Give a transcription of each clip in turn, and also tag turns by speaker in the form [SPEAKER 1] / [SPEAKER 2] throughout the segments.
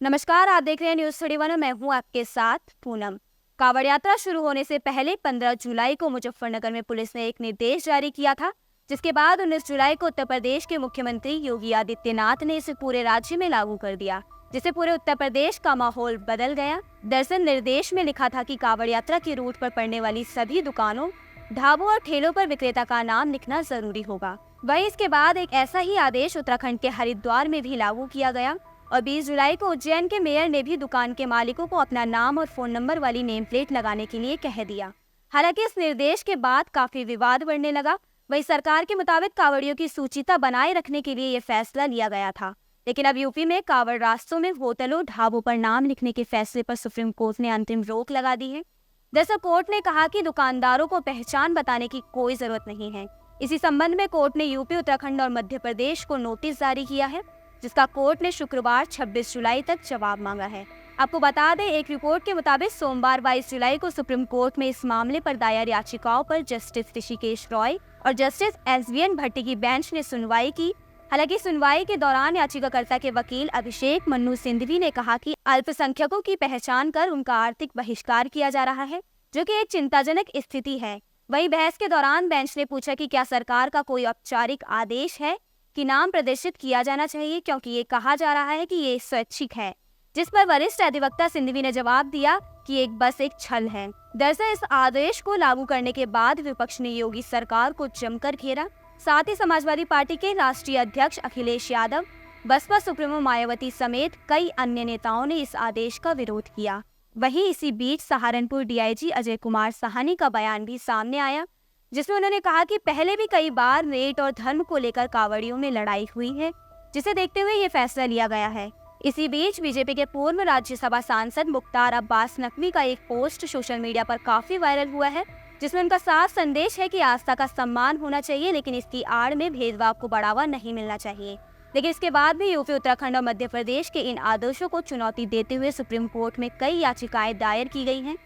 [SPEAKER 1] नमस्कार, आप देख रहे हैं न्यूज 31 और मैं हूं आपके साथ पूनम। कांवड़ यात्रा शुरू होने से पहले 15 जुलाई को मुजफ्फरनगर में पुलिस ने एक निर्देश जारी किया था, जिसके बाद 19 जुलाई को उत्तर प्रदेश के मुख्यमंत्री योगी आदित्यनाथ ने इसे पूरे राज्य में लागू कर दिया, जिससे पूरे उत्तर प्रदेश का माहौल बदल गया। दरअसल निर्देश में लिखा था कि कांवड़ यात्रा के रूट पर पड़ने वाली सभी दुकानों, ढाबों और ठेलों पर विक्रेता का नाम लिखना जरूरी होगा। वहीं इसके बाद एक ऐसा ही आदेश उत्तराखंड के हरिद्वार में भी लागू किया गया और 20 जुलाई को उज्जैन के मेयर ने भी दुकान के मालिकों को अपना नाम और फोन नंबर वाली नेम प्लेट लगाने के लिए कह दिया। हालांकि इस निर्देश के बाद काफी विवाद बढ़ने लगा। वहीं सरकार के मुताबिक कांवड़ियों की सूचिता बनाए रखने के लिए ये फैसला लिया गया था, लेकिन अब यूपी में कांवड़ रास्तों में होटलों, ढाबों पर नाम लिखने के फैसले पर सुप्रीम कोर्ट ने अंतिम रोक लगा दी है। दरअसल कोर्ट ने कहा कि दुकानदारों को पहचान बताने की कोई जरूरत नहीं है। इसी संबंध में कोर्ट ने यूपी, उत्तराखंड और मध्य प्रदेश को नोटिस जारी किया है, जिसका कोर्ट ने शुक्रवार 26 जुलाई तक जवाब मांगा है। आपको बता दें, एक रिपोर्ट के मुताबिक सोमवार 22 जुलाई को सुप्रीम कोर्ट में इस मामले पर दायर याचिकाओं पर जस्टिस ऋषिकेश रॉय और जस्टिस SVN भट्टी की बेंच ने सुनवाई की। हालांकि सुनवाई के दौरान याचिकाकर्ता के वकील अभिषेक मन्नू सिंघवी ने कहा कि अल्पसंख्यकों की पहचान कर उनका आर्थिक बहिष्कार किया जा रहा है, जो कि एक चिंताजनक स्थिति है। वहीं बहस के दौरान बेंच ने पूछा कि क्या सरकार का कोई औपचारिक आदेश है कि नाम प्रदर्शित किया जाना चाहिए, क्योंकि ये कहा जा रहा है कि ये स्वैच्छिक है। जिस पर वरिष्ठ अधिवक्ता सिंघवी ने जवाब दिया कि एक बस एक छल है। दरअसल इस आदेश को लागू करने के बाद विपक्ष ने योगी सरकार को जमकर घेरा। साथ ही समाजवादी पार्टी के राष्ट्रीय अध्यक्ष अखिलेश यादव, बसपा सुप्रीमो मायावती समेत कई अन्य नेताओं ने इस आदेश का विरोध किया। वहीं इसी बीच सहारनपुर DIG अजय कुमार साहनी का बयान भी सामने आया, जिसमें उन्होंने कहा कि पहले भी कई बार रेट और धर्म को लेकर कांवड़ियों में लड़ाई हुई है, जिसे देखते हुए ये फैसला लिया गया है। इसी बीच बीजेपी के पूर्व राज्यसभा सांसद मुख्तार अब्बास नकवी का एक पोस्ट सोशल मीडिया पर काफी वायरल हुआ है, जिसमें उनका साफ संदेश है कि आस्था का सम्मान होना चाहिए, लेकिन इसकी आड़ में भेदभाव को बढ़ावा नहीं मिलना चाहिए। लेकिन इसके बाद भी यूपी, उत्तराखंड और मध्य प्रदेश के इन आदर्शों को चुनौती देते हुए सुप्रीम कोर्ट में कई याचिकाएं दायर की गई हैं।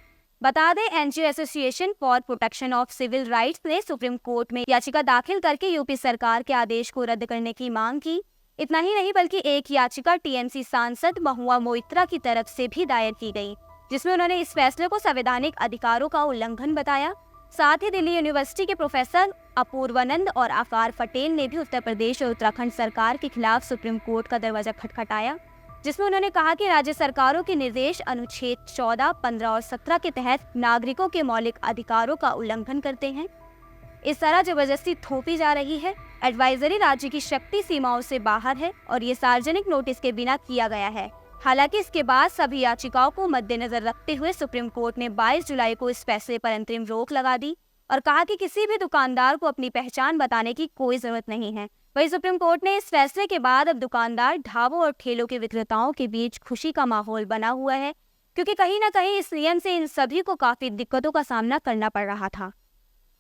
[SPEAKER 1] बता दें, NGO association for protection of civil rights ने सुप्रीम कोर्ट में याचिका दाखिल करके यूपी सरकार के आदेश को रद्द करने की मांग की। इतना ही नहीं, बल्कि एक याचिका TMC सांसद महुआ मोइत्रा की तरफ से भी दायर की गई, जिसमें उन्होंने इस फैसले को संवैधानिक अधिकारों का उल्लंघन बताया। साथ ही दिल्ली यूनिवर्सिटी के प्रोफेसर अपूर्वानंद और आकार पटेल ने भी उत्तर प्रदेश और उत्तराखंड सरकार के खिलाफ सुप्रीम कोर्ट का दरवाजा खटखटाया, जिसमें उन्होंने कहा कि राज्य सरकारों के निर्देश अनुच्छेद 14, 15 और 17 के तहत नागरिकों के मौलिक अधिकारों का उल्लंघन करते हैं। इस तरह जबरदस्ती थोपी जा रही है। एडवाइजरी राज्य की शक्ति सीमाओं से बाहर है और ये सार्वजनिक नोटिस के बिना किया गया है। हालांकि इसके बाद सभी याचिकाओं को मद्देनजर रखते हुए सुप्रीम कोर्ट ने 22 जुलाई को इस फैसले पर अंतरिम रोक लगा दी और कहा कि किसी भी दुकानदार को अपनी पहचान बताने की कोई जरूरत नहीं है। वहीं सुप्रीम कोर्ट ने इस फैसले के बाद अब दुकानदार, ढाबों और ठेलों के विक्रेताओं के बीच खुशी का माहौल बना हुआ है, क्योंकि कहीं ना कहीं इस नियम से इन सभी को काफी दिक्कतों का सामना करना पड़ रहा था।